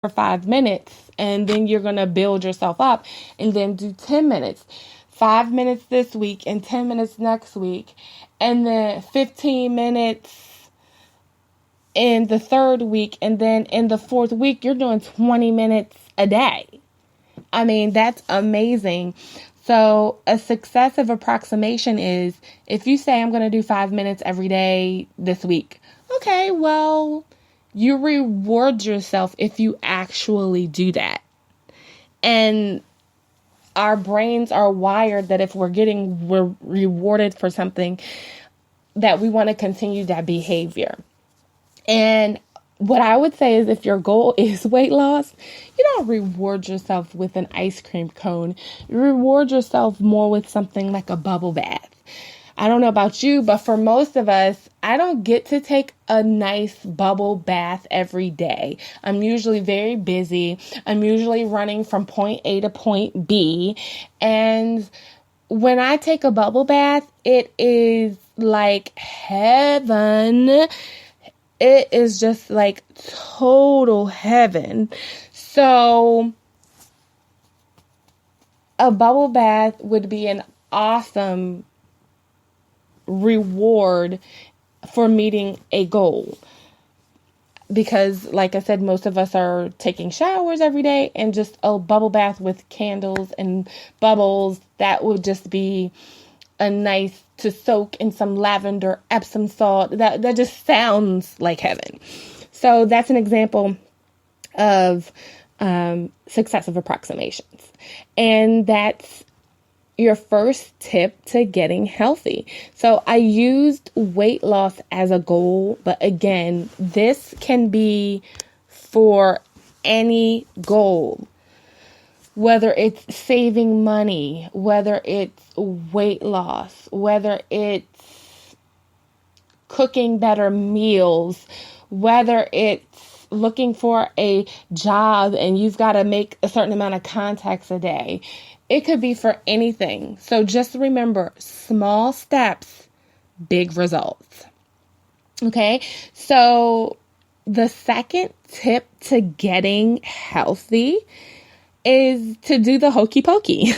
for 5 minutes, and then you're going to build yourself up and then do 10 minutes. 5 minutes this week and 10 minutes next week, and then 15 minutes in the third week, and then in the fourth week, you're doing 20 minutes a day. I mean, that's amazing. So a successive approximation is if you say I'm going to do 5 minutes every day this week. Okay, well, you reward yourself if you actually do that. And our brains are wired that if we're rewarded for something, that we want to continue that behavior. And what I would say is if your goal is weight loss, you don't reward yourself with an ice cream cone. You reward yourself more with something like a bubble bath. I don't know about you, but for most of us, I don't get to take a nice bubble bath every day. I'm usually very busy. I'm usually running from point A to point B. And when I take a bubble bath, it is like heaven. It is just like total heaven. So a bubble bath would be an awesome reward for meeting a goal. Because, like I said, most of us are taking showers every day, and just a bubble bath with candles and bubbles, that would just be a nice to soak in some lavender, Epsom salt. That just sounds like heaven. So that's an example of successive approximations. And that's your first tip to getting healthy. So I used weight loss as a goal, but again, this can be for any goal. Whether it's saving money, whether it's weight loss, whether it's cooking better meals, whether it's looking for a job and you've got to make a certain amount of contacts a day. It could be for anything. So just remember, small steps, big results. Okay, so the second tip to getting healthy is to do the hokey pokey.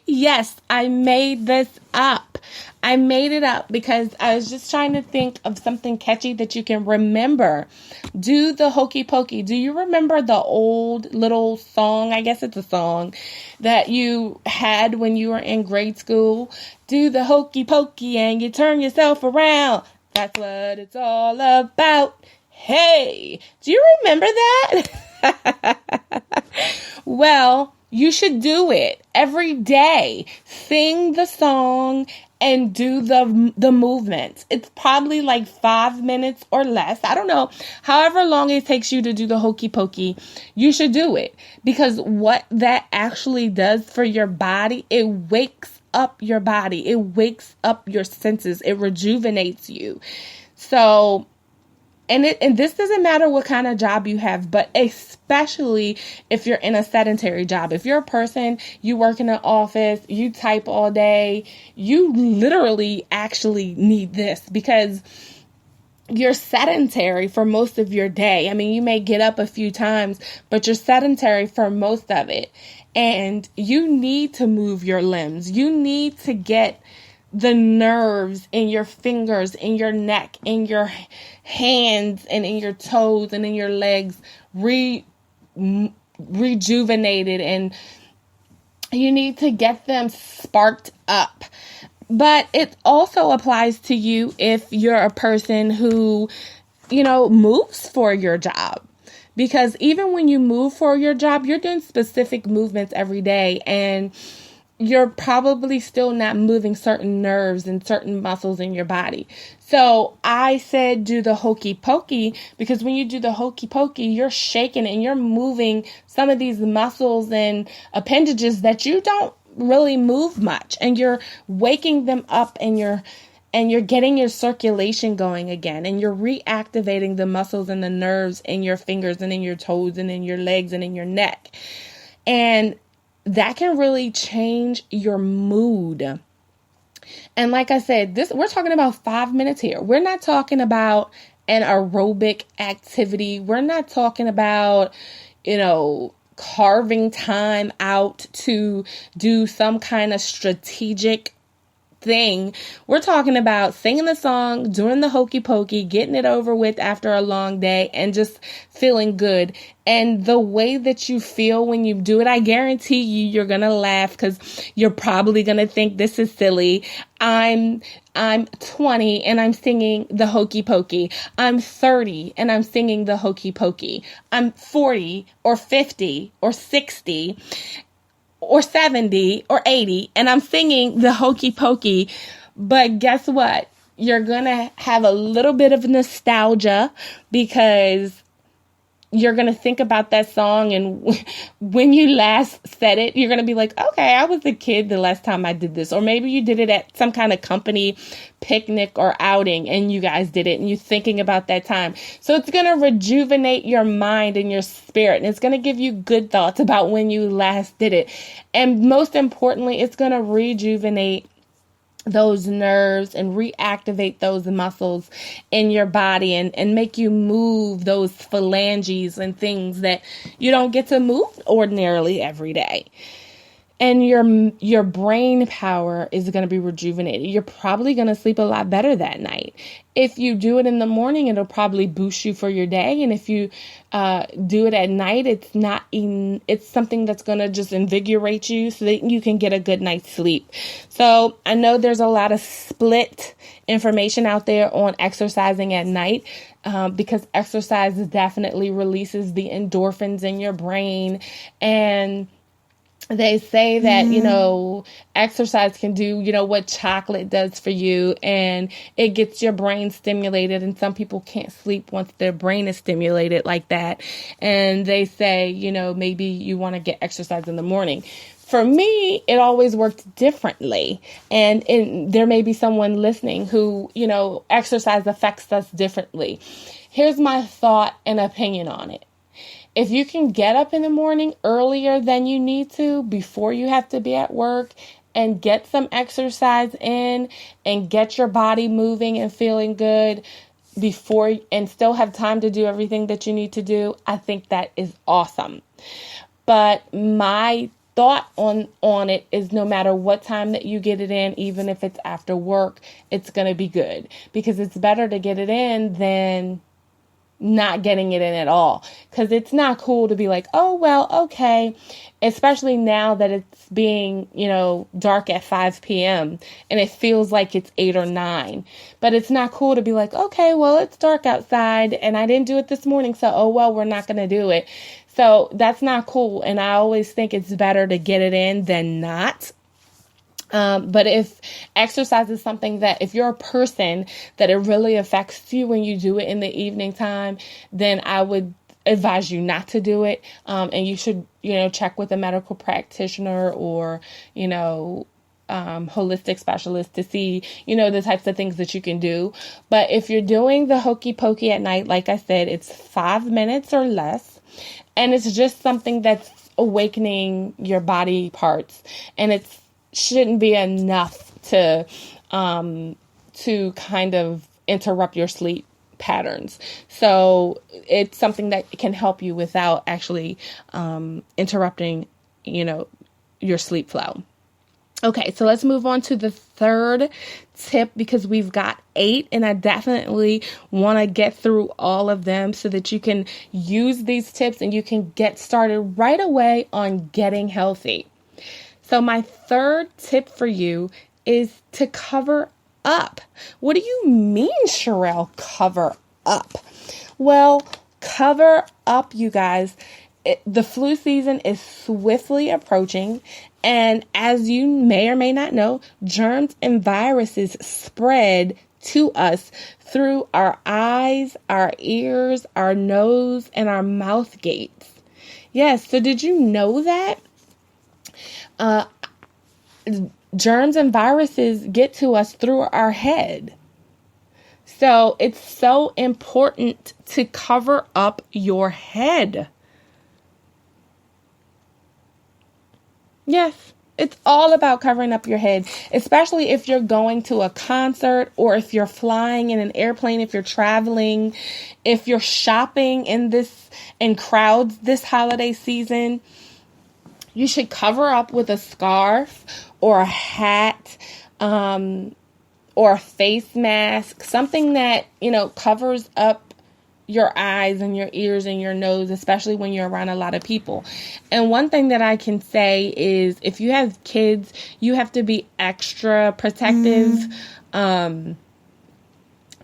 Yes, I made this up. I made it up because I was just trying to think of something catchy that you can remember. Do the hokey pokey. Do you remember the old little song? I guess it's a song that you had when you were in grade school. Do the hokey pokey and you turn yourself around. That's what it's all about. Hey, do you remember that? Well, you should do it every day. Sing the song and do the movements. It's probably like 5 minutes or less. I don't know. However long it takes you to do the hokey pokey, you should do it. Because what that actually does for your body, it wakes up your body. It wakes up your senses. It rejuvenates you. So And this doesn't matter what kind of job you have, but especially if you're in a sedentary job. If you're a person, you work in an office, you type all day, you literally actually need this because you're sedentary for most of your day. I mean, you may get up a few times, but you're sedentary for most of it. And you need to move your limbs. You need to get the nerves in your fingers, in your neck, in your hands, and in your toes, and in your legs rejuvenated, and you need to get them sparked up. But it also applies to you if you're a person who, moves for your job. Because even when you move for your job, you're doing specific movements every day, and you're probably still not moving certain nerves and certain muscles in your body. So I said do the hokey pokey because when you do the hokey pokey, you're shaking and you're moving some of these muscles and appendages that you don't really move much, and you're waking them up, and you're getting your circulation going again, and you're reactivating the muscles and the nerves in your fingers and in your toes and in your legs and in your neck. And that can really change your mood. And like I said, we're talking about 5 minutes here. We're not talking about an aerobic activity. We're not talking about, carving time out to do some kind of strategic thing. We're talking about singing the song, doing the hokey pokey, getting it over with after a long day, and just feeling good. And the way that you feel when you do it, I guarantee you're gonna laugh because you're probably gonna think this is silly. I'm 20 and I'm singing the hokey pokey. I'm 30 and I'm singing the hokey pokey. I'm 40 or 50 or 60 or 70 or 80 and I'm singing the hokey pokey. But guess what? You're going to have a little bit of nostalgia because you're going to think about that song, and when you last said it, you're going to be like, okay, I was a kid the last time I did this. Or maybe you did it at some kind of company picnic or outing and you guys did it and you're thinking about that time. So it's going to rejuvenate your mind and your spirit, and it's going to give you good thoughts about when you last did it. And most importantly, it's going to rejuvenate those nerves and reactivate those muscles in your body and make you move those phalanges and things that you don't get to move ordinarily every day. And your brain power is going to be rejuvenated. You're probably going to sleep a lot better that night. If you do it in the morning, it'll probably boost you for your day. And if you do it at night, it's something that's going to just invigorate you so that you can get a good night's sleep. So I know there's a lot of split information out there on exercising at night. Because exercise definitely releases the endorphins in your brain, and they say that, exercise can do, what chocolate does for you, and it gets your brain stimulated. And some people can't sleep once their brain is stimulated like that. And they say, maybe you want to get exercise in the morning. For me, it always worked differently. And there may be someone listening who, exercise affects us differently. Here's my thought and opinion on it. If you can get up in the morning earlier than you need to, before you have to be at work, and get some exercise in and get your body moving and feeling good before, and still have time to do everything that you need to do, I think that is awesome. But my thought on it is, no matter what time that you get it in, even if it's after work, it's going to be good, because it's better to get it in than not getting it in at all. Because it's not cool to be like, oh, well, okay. Especially now that it's being, dark at 5 p.m. and it feels like it's 8 or 9. But it's not cool to be like, okay, well, it's dark outside and I didn't do it this morning, so, oh, well, we're not going to do it. So that's not cool. And I always think it's better to get it in than not. But if exercise is something that, if you're a person that it really affects you when you do it in the evening time, then I would advise you not to do it. And you should, check with a medical practitioner or, holistic specialist to see, the types of things that you can do. But if you're doing the hokey pokey at night, like I said, it's 5 minutes or less. And it's just something that's awakening your body parts. And it's shouldn't be enough to kind of interrupt your sleep patterns. So it's something that can help you without actually interrupting, your sleep flow. Okay, so let's move on to the third tip, because we've got 8 and I definitely want to get through all of them so that you can use these tips and you can get started right away on getting healthy. So my third tip for you is to cover up. What do you mean, Sherelle, cover up? Well, cover up, you guys. The flu season is swiftly approaching, and as you may or may not know, germs and viruses spread to us through our eyes, our ears, our nose, and our mouth gates. Yes, so did you know that? Germs and viruses get to us through our head. So it's so important to cover up your head. Yes, It's all about covering up your head, especially if you're going to a concert or if you're flying in an airplane, if you're traveling, if you're shopping in crowds this holiday season. You should cover up with a scarf or a hat, or a face mask, something that, covers up your eyes and your ears and your nose, especially when you're around a lot of people. And one thing that I can say is if you have kids, you have to be extra protective,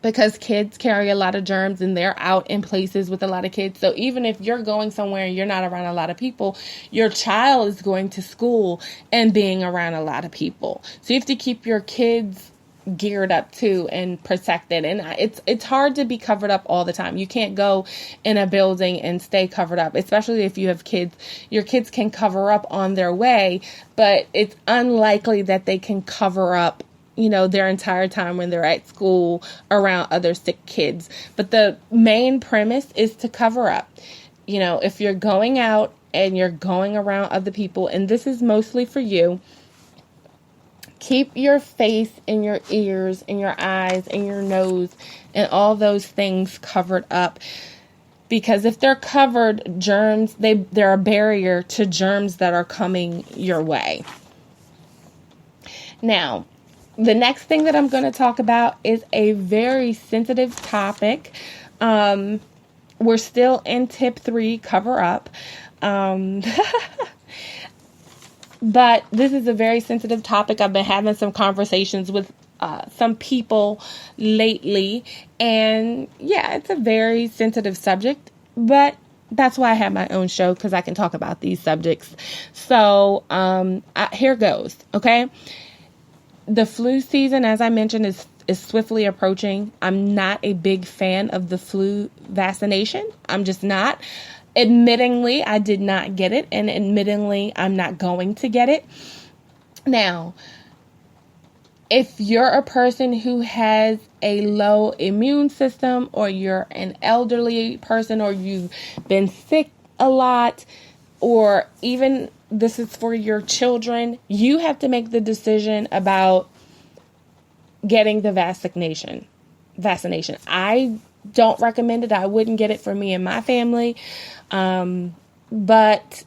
because kids carry a lot of germs and they're out in places with a lot of kids. So even if you're going somewhere and you're not around a lot of people, your child is going to school and being around a lot of people. So you have to keep your kids geared up too and protected. And it's hard to be covered up all the time. You can't go in a building and stay covered up, especially if you have kids. Your kids can cover up on their way, but it's unlikely that they can cover up their entire time when they're at school around other sick kids. But the main premise is to cover up. If you're going out and you're going around other people, and this is mostly for you, keep your face and your ears and your eyes and your nose and all those things covered up. Because if they're covered, germs, they're a barrier to germs that are coming your way. Now, the next thing that I'm going to talk about is a very sensitive topic. We're still in tip 3, cover up. But this is a very sensitive topic. I've been having some conversations with some people lately. And yeah, it's a very sensitive subject. But that's why I have my own show, because I can talk about these subjects. So here goes, okay? The flu season, as I mentioned, is swiftly approaching. I'm not a big fan of the flu vaccination. I'm just not. Admittingly, I did not get it, and admittingly, I'm not going to get it. Now, if you're a person who has a low immune system, or you're an elderly person, or you've been sick a lot, or even this is for your children, you have to make the decision about getting the vaccination. I don't recommend it. I wouldn't get it for me and my family. But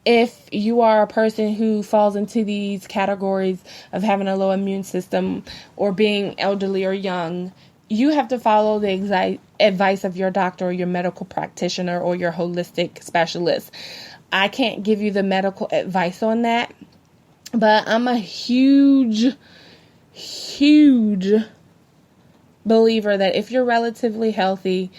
if you are a person who falls into these categories of having a low immune system or being elderly or young, you have to follow the advice of your doctor or your medical practitioner or your holistic specialist. I can't give you the medical advice on that, but I'm a huge believer that if you're relatively healthy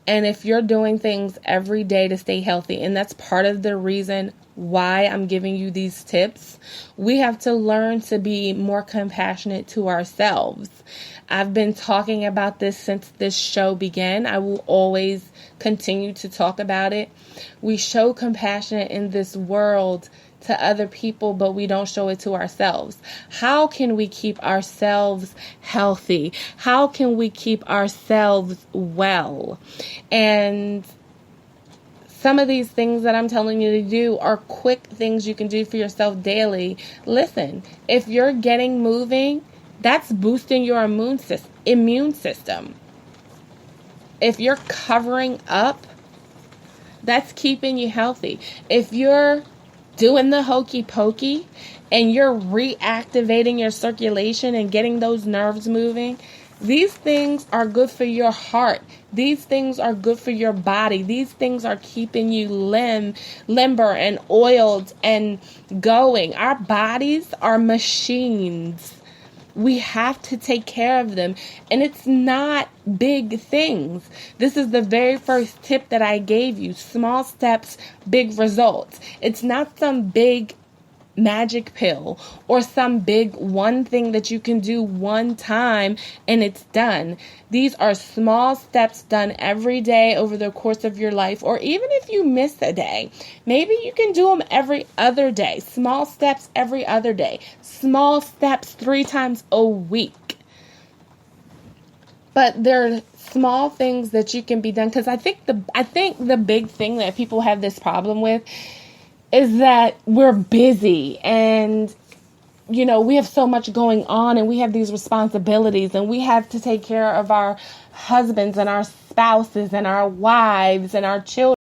and if you're doing things every day to stay healthy, and that's part of the reason why I'm giving you these tips, we have to learn to be more compassionate to ourselves. I've been talking about this since this show began. I will always continue to talk about it. We show compassion in this world to other people, but we don't show it to ourselves. How can we keep ourselves healthy? How can we keep ourselves well? And some of these things that I'm telling you to do are quick things you can do for yourself daily. Listen, if you're getting moving, that's boosting your immune system. If you're covering up, that's keeping you healthy. If you're doing the hokey pokey and you're reactivating your circulation and getting those nerves moving, these things are good for your heart. These things are good for your body. These things are keeping you limber and oiled and going. Our bodies are machines. We have to take care of them. And it's not big things. This is the very first tip that I gave you. Small steps, big results. It's not some big magic pill or some big one thing that you can do one time and it's done. These are small steps done every day over the course of your life, or even if you miss a day, maybe you can do them every other day. Small steps every other day. Small steps 3 times a week. But they're small things that you can be done, because I think the big thing that people have this problem with is that we're busy and, you know, we have so much going on and we have these responsibilities and we have to take care of our husbands and our spouses and our wives and our children.